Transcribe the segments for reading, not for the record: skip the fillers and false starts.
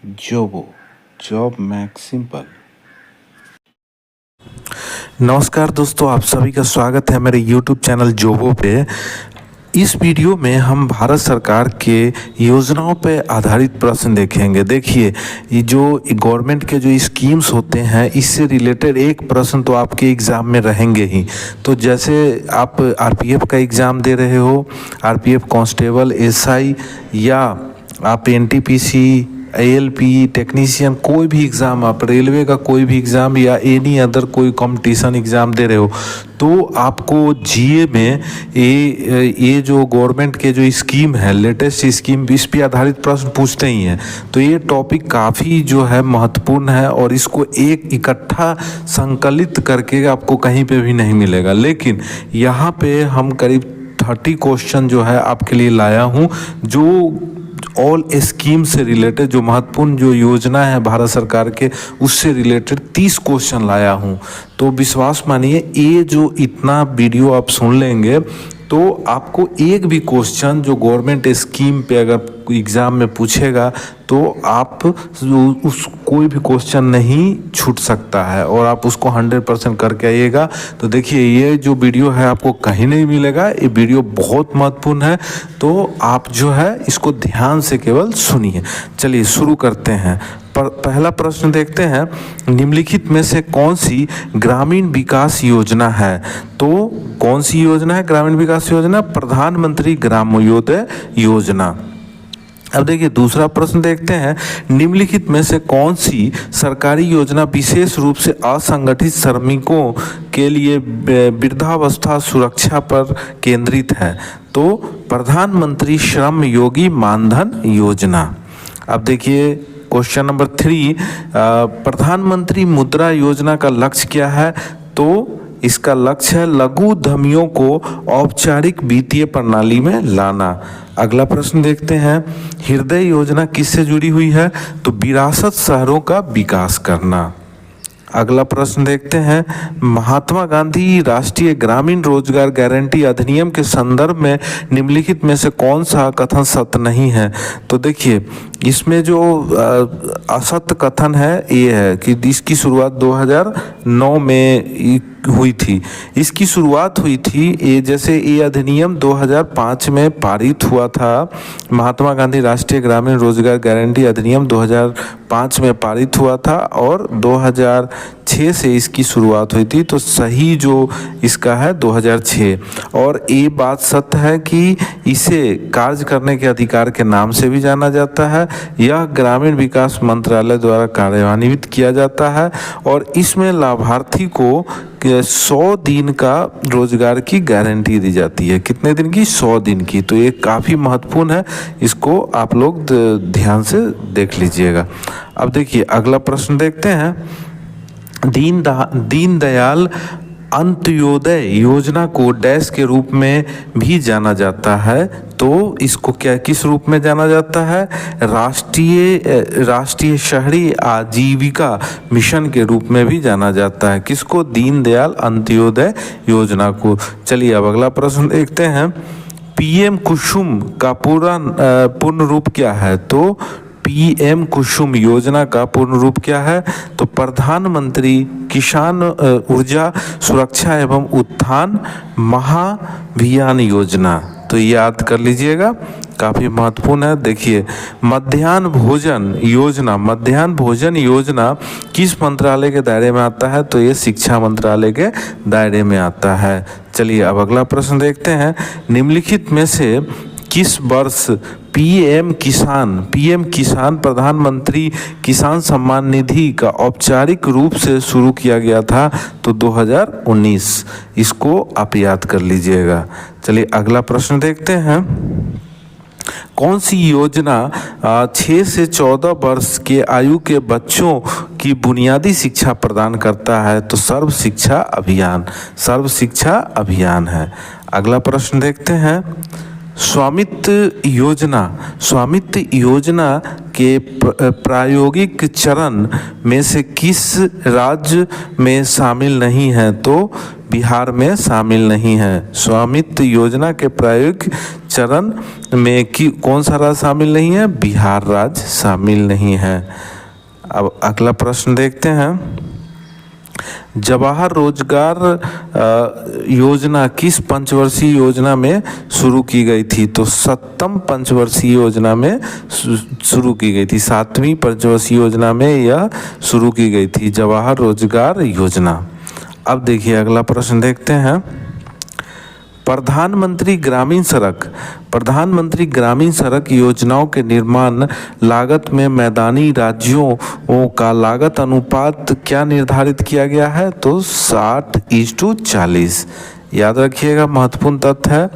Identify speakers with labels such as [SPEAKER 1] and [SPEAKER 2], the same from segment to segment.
[SPEAKER 1] जोबो job max simple.
[SPEAKER 2] नमस्कार दोस्तों, आप सभी का स्वागत है मेरे YouTube चैनल जोबो पे। इस वीडियो में हम भारत सरकार के योजनाओं पे आधारित प्रश्न देखेंगे। देखिए, ये जो गवर्नमेंट के जो स्कीम्स होते हैं इससे रिलेटेड एक प्रश्न तो आपके एग्ज़ाम में रहेंगे ही। तो जैसे आप आरपीएफ का एग्ज़ाम दे रहे हो, आरपीएफ कांस्टेबल, एसआई, या आप एनटीपीसी, एएलपी टेक्नीशियन, कोई भी एग्ज़ाम, आप रेलवे का कोई भी एग्ज़ाम या एनी अदर कोई कंपटीशन एग्ज़ाम दे रहे हो, तो आपको जीए में ये जो गवर्नमेंट के जो स्कीम है, लेटेस्ट स्कीम, इस पे आधारित प्रश्न पूछते ही हैं। तो ये टॉपिक काफ़ी जो है महत्वपूर्ण है और इसको एक इकट्ठा संकलित करके आपको कहीं पे भी नहीं मिलेगा। लेकिन यहाँ पे हम करीब 30 क्वेश्चन जो है आपके लिए लाया हूँ, जो ऑल स्कीम से रिलेटेड, जो महत्वपूर्ण जो योजना है भारत सरकार के, उससे रिलेटेड 30 क्वेश्चन लाया हूँ। तो विश्वास मानिए, ये जो इतना वीडियो आप सुन लेंगे तो आपको एक भी क्वेश्चन जो गवर्नमेंट स्कीम पे अगर एग्ज़ाम में पूछेगा तो आप उस कोई भी क्वेश्चन नहीं छूट सकता है और आप उसको 100% करके आइएगा। तो देखिए, ये जो वीडियो है आपको कहीं नहीं मिलेगा, ये वीडियो बहुत महत्वपूर्ण है, तो आप जो है इसको ध्यान से केवल सुनिए। चलिए शुरू करते हैं। पहला प्रश्न देखते हैं, निम्नलिखित में से कौन सी ग्रामीण विकास योजना है? तो कौन सी योजना है ग्रामीण विकास योजना? प्रधानमंत्री ग्रामोदय योजना। अब देखिए दूसरा प्रश्न देखते हैं, निम्नलिखित में से कौन सी सरकारी योजना विशेष रूप से असंगठित श्रमिकों के लिए वृद्धावस्था सुरक्षा पर केंद्रित है? तो प्रधानमंत्री श्रम योगी मानधन योजना। अब देखिए क्वेश्चन नंबर 3, प्रधानमंत्री मुद्रा योजना का लक्ष्य क्या है? तो इसका लक्ष्य है लघु उद्यमियों को औपचारिक वित्तीय प्रणाली में लाना। अगला प्रश्न देखते हैं, हृदय योजना किससे जुड़ी हुई है? तो विरासत शहरों का विकास करना। अगला प्रश्न देखते हैं, महात्मा गांधी राष्ट्रीय ग्रामीण रोजगार गारंटी अधिनियम के संदर्भ में निम्नलिखित में से कौन सा कथन सत्य नहीं है? तो देखिए, इसमें जो असत्य कथन है ये है कि इसकी शुरुआत 2009 में हुई थी। इसकी शुरुआत हुई थी, ये जैसे ये अधिनियम 2005 में पारित हुआ था। महात्मा गांधी राष्ट्रीय ग्रामीण रोजगार गारंटी अधिनियम 2005 में पारित हुआ था और 2006 से इसकी शुरुआत हुई थी। तो सही जो इसका है 2006। और ये बात सत्य है कि इसे कार्य करने के अधिकार के नाम से भी जाना जाता है। यह ग्रामीण विकास मंत्रालय द्वारा कार्यान्वित किया जाता है और इसमें लाभार्थी को 100 दिन का रोजगार की गारंटी दी जाती है। कितने दिन की? 100 दिन की। तो ये काफ़ी महत्वपूर्ण है, इसको आप लोग ध्यान से देख लीजिएगा। अब देखिए अगला प्रश्न देखते हैं, दीनदयाल अंत्योदय योजना को डैश के रूप में भी जाना जाता है। तो इसको क्या किस रूप में जाना जाता है? राष्ट्रीय शहरी आजीविका मिशन के रूप में भी जाना जाता है। किसको? दीनदयाल अंत्योदय योजना को। चलिए अब अगला प्रश्न देखते हैं, पीएम कुसुम का पूर्ण रूप क्या है? तो पीएम कुसुम योजना का पूर्ण रूप क्या है? तो प्रधानमंत्री किसान ऊर्जा सुरक्षा एवं उत्थान महाभियान योजना। तो याद कर लीजिएगा, काफ़ी महत्वपूर्ण है। देखिए, मध्याह्न भोजन योजना किस मंत्रालय के दायरे में आता है? तो ये शिक्षा मंत्रालय के दायरे में आता है। चलिए अब अगला प्रश्न देखते हैं, निम्नलिखित में से किस वर्ष पीएम किसान प्रधानमंत्री किसान सम्मान निधि का औपचारिक रूप से शुरू किया गया था? तो 2019। इसको आप याद कर लीजिएगा। चलिए अगला प्रश्न देखते हैं, कौन सी योजना 6 से 14 वर्ष के आयु के बच्चों की बुनियादी शिक्षा प्रदान करता है? तो सर्व शिक्षा अभियान है। अगला प्रश्न देखते हैं, स्वामित्व योजना के प्रायोगिक चरण में से किस राज्य में शामिल नहीं है? तो बिहार में शामिल नहीं है। स्वामित्व योजना के प्रायोगिक चरण में कौन सा राज्य शामिल नहीं है? बिहार राज्य शामिल नहीं है। अब अगला प्रश्न देखते हैं, जवाहर रोजगार योजना किस पंचवर्षीय योजना में शुरू की गई थी? तो 7वीं पंचवर्षीय योजना में शुरू की गई थी। 7वीं पंचवर्षीय योजना में यह शुरू की गई थी, जवाहर रोजगार योजना। अब देखिए अगला प्रश्न देखते हैं, प्रधानमंत्री ग्रामीण सड़क योजनाओं के निर्माण लागत में मैदानी राज्यों का लागत अनुपात क्या निर्धारित किया गया है? तो 60:40। याद रखिएगा, महत्वपूर्ण तथ्य है।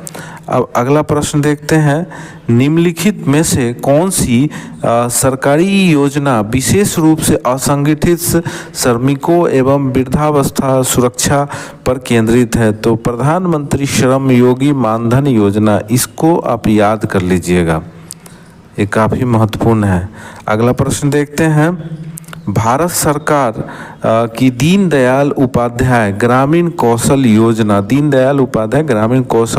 [SPEAKER 2] अब अगला प्रश्न देखते हैं, निम्नलिखित में से कौन सी सरकारी योजना विशेष रूप से असंगठित श्रमिकों एवं वृद्धावस्था सुरक्षा पर केंद्रित है? तो प्रधानमंत्री श्रम योगी मानधन योजना, इसको आप याद कर लीजिएगा, ये काफ़ी महत्वपूर्ण है। अगला प्रश्न देखते हैं, भारत सरकार की दीनदयाल उपाध्याय ग्रामीण कौशल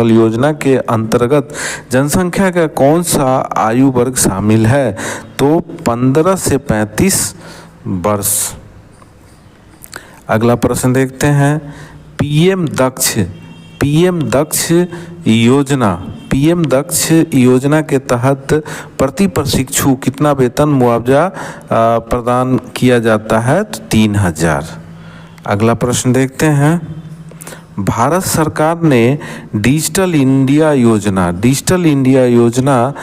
[SPEAKER 2] योजना के अंतर्गत जनसंख्या का कौन सा आयु वर्ग शामिल है? तो 15 से 35 वर्ष। अगला प्रश्न देखते हैं, पीएम दक्ष योजना के तहत प्रति प्रशिक्षु कितना वेतन मुआवजा प्रदान किया जाता है? तो 3000। अगला प्रश्न देखते हैं, भारत सरकार ने डिजिटल इंडिया योजना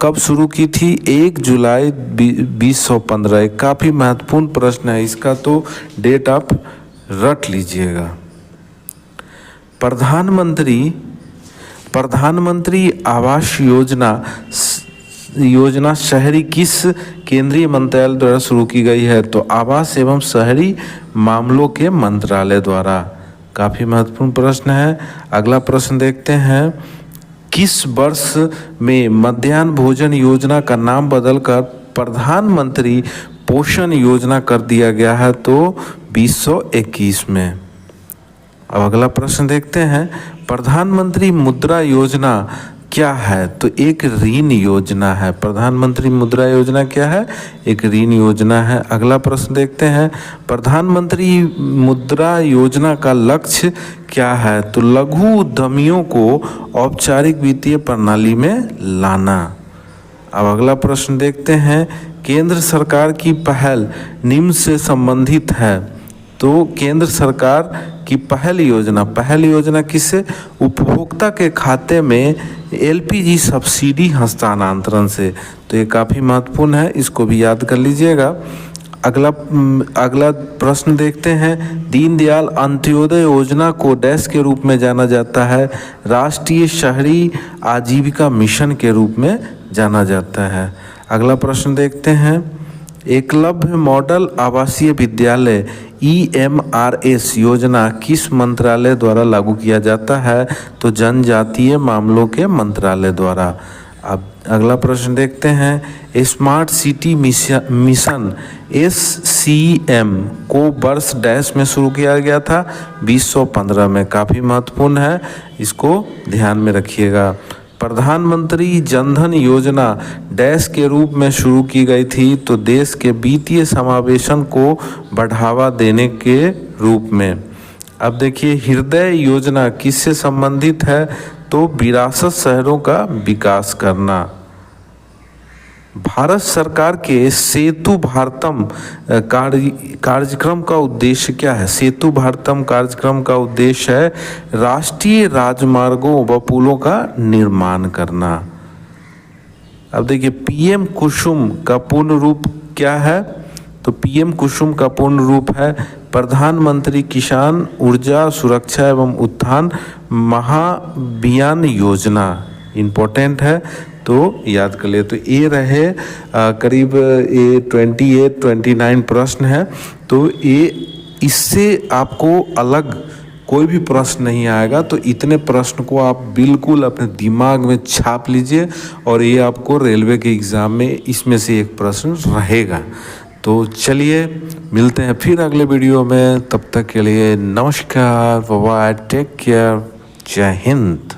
[SPEAKER 2] कब शुरू की थी? 1 जुलाई 2015। काफ़ी महत्वपूर्ण प्रश्न है, इसका तो डेट आप रट लीजिएगा। प्रधानमंत्री आवास योजना शहरी किस केंद्रीय मंत्रालय द्वारा शुरू की गई है? तो आवास एवं शहरी मामलों के मंत्रालय द्वारा। काफ़ी महत्वपूर्ण प्रश्न है। अगला प्रश्न देखते हैं, किस वर्ष में मध्याह्न भोजन योजना का नाम बदलकर प्रधानमंत्री पोषण योजना कर दिया गया है? तो 2021 में। अब अगला प्रश्न देखते हैं, प्रधानमंत्री मुद्रा योजना क्या है? तो एक ऋण योजना है। प्रधानमंत्री मुद्रा योजना क्या है? एक ऋण योजना है। अगला प्रश्न देखते हैं, प्रधानमंत्री मुद्रा योजना का लक्ष्य क्या है? तो लघु उद्यमियों को औपचारिक वित्तीय प्रणाली में लाना। अब अगला प्रश्न देखते हैं, केंद्र सरकार की पहल निम्न से संबंधित है? तो केंद्र सरकार की पहल योजना किससे? उपभोक्ता के खाते में एलपीजी सब्सिडी हस्तांतरण से। तो ये काफ़ी महत्वपूर्ण है, इसको भी याद कर लीजिएगा। अगला प्रश्न देखते हैं, दीनदयाल अंत्योदय योजना को डैश के रूप में जाना जाता है? राष्ट्रीय शहरी आजीविका मिशन के रूप में जाना जाता है। अगला प्रश्न देखते हैं, एकलव्य मॉडल आवासीय विद्यालय EMRS योजना किस मंत्रालय द्वारा लागू किया जाता है? तो जनजातीय मामलों के मंत्रालय द्वारा। अब अगला प्रश्न देखते हैं, स्मार्ट सिटी मिशन SCM को वर्ष डैश में शुरू किया गया था? 2015 में। काफ़ी महत्वपूर्ण है, इसको ध्यान में रखिएगा। प्रधानमंत्री जनधन योजना डैश के रूप में शुरू की गई थी? तो देश के वित्तीय समावेशन को बढ़ावा देने के रूप में। अब देखिए, हृदय योजना किससे संबंधित है? तो विरासत शहरों का विकास करना। भारत सरकार के सेतु भारतम कार्यक्रम का उद्देश्य क्या है? सेतु भारतम कार्यक्रम का उद्देश्य है राष्ट्रीय राजमार्गों व पुलों का निर्माण करना। अब देखिए, पीएम कुसुम का पूर्ण रूप क्या है? तो पीएम कुसुम का पूर्ण रूप है प्रधानमंत्री किसान ऊर्जा सुरक्षा एवं उत्थान महाभियान योजना। इम्पोर्टेंट है, तो याद कर ले। तो ये रहे करीब ये 28-29 प्रश्न है। तो ये इससे आपको अलग कोई भी प्रश्न नहीं आएगा। तो इतने प्रश्न को आप बिल्कुल अपने दिमाग में छाप लीजिए, और ये आपको रेलवे के एग्ज़ाम में इसमें से एक प्रश्न रहेगा। तो चलिए, मिलते हैं फिर अगले वीडियो में। तब तक के लिए नमस्कार, बाय, टेक केयर, जय हिंद।